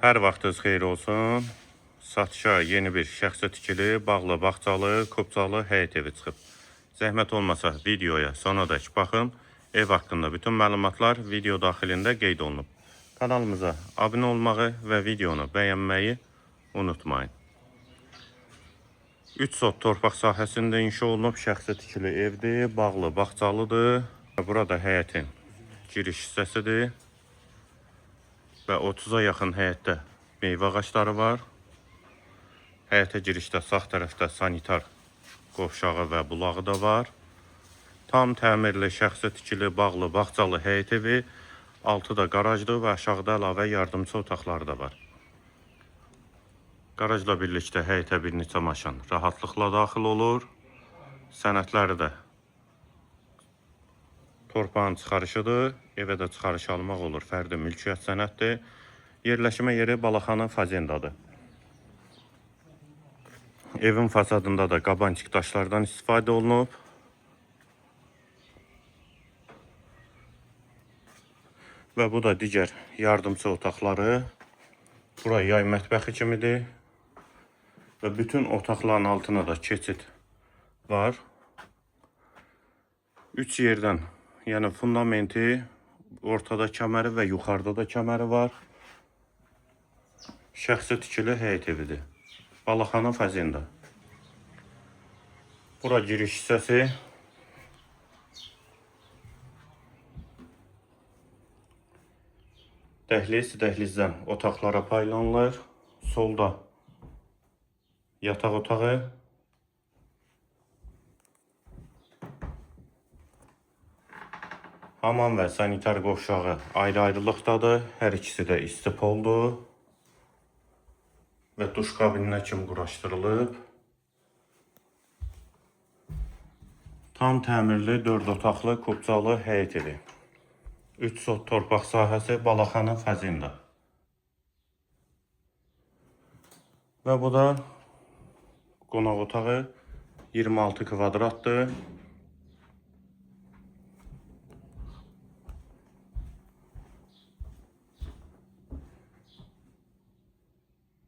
Hər vaxtınız xeyir olsun. Satışa yeni bir şəxsə tikili, bağlı, bağçalı, kubcalı həyət evi çıxıb. Zəhmət olmasa videoya sonadək baxın. Ev haqqında bütün məlumatlar video daxilində qeyd olunub. Kanalımıza abunə olmağı və videonu bəyənməyi unutmayın. 3 sot torpaq sahəsində inşa olunub şəxsə tikili evdir, bağlı, bağçalıdır. Burada həyətin giriş hissəsidir. Və 30-a yaxın həyətdə meyvə ağacları var. Həyətə girişdə sağ tərəfdə sanitar qovşağı və bulağı da var. Tam təmirli, şəxsə tikili, bağlı, bağçalı həyət evi. Altı da qarajdır və aşağıda əlavə yardımçı otaqları da var. Qarajla birlikdə həyətə bir neçə maşın rahatlıqla daxil olur. Sənədləri də torpağın çıxarışıdır. Evə də çıxarış almaq olur. Fərdi mülkiyyət sənəddir. Yerləşmə yeri Balaxanı Fazendadır. Evin fasadında da qabançıq daşlardan istifadə olunub. Və bu da digər yardımçı otaqları. Bura yay mətbəxi kimidir. Və bütün otaqların altına da keçid var. 3 yerdən, yəni fundamenti, ortada kəməri və yuxarıda da kəməri var. Şəxsə tikili həyət evidir. Balaxanı Fazenda. Bura giriş hissəsi. Dəhlizdən otaqlara paylanılır. Solda yataq otağı. Hamam və sanitar qovşağı ayrı-ayrılıqdadır. Hər ikisi də istipoldur. Və duş kabininə kimi quraşdırılıb. Tam təmirli 4 otaqlı kubcalı həyət evi. 3 sot torpaq sahəsi Balaxanı Fazenda. Və bu da qonaq otağı 26 kvadratdır.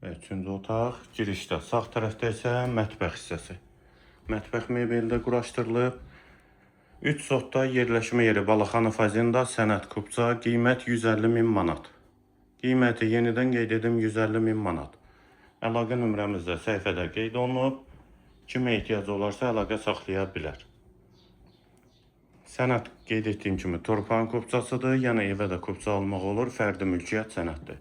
Və 3-cü otaq girişdə. Sağ tərəfdə isə mətbəx hissəsi. Mətbəx mebeldə quraşdırılıb. 3 sotda yerləşmə yeri Balaxanı Fazenda, sənəd kubca, qiymət 150.000 manat. Qiyməti yenidən qeyd edim 150.000 manat. Əlaqə nömrəmiz də səhifədə qeyd olunub. Kimə ehtiyacı olarsa əlaqə saxlaya bilər. Sənəd qeyd etdiyim kimi torpağın kubcasıdır, yəni evə də kubca almaq olur, fərdi mülkiyyət sənəddir.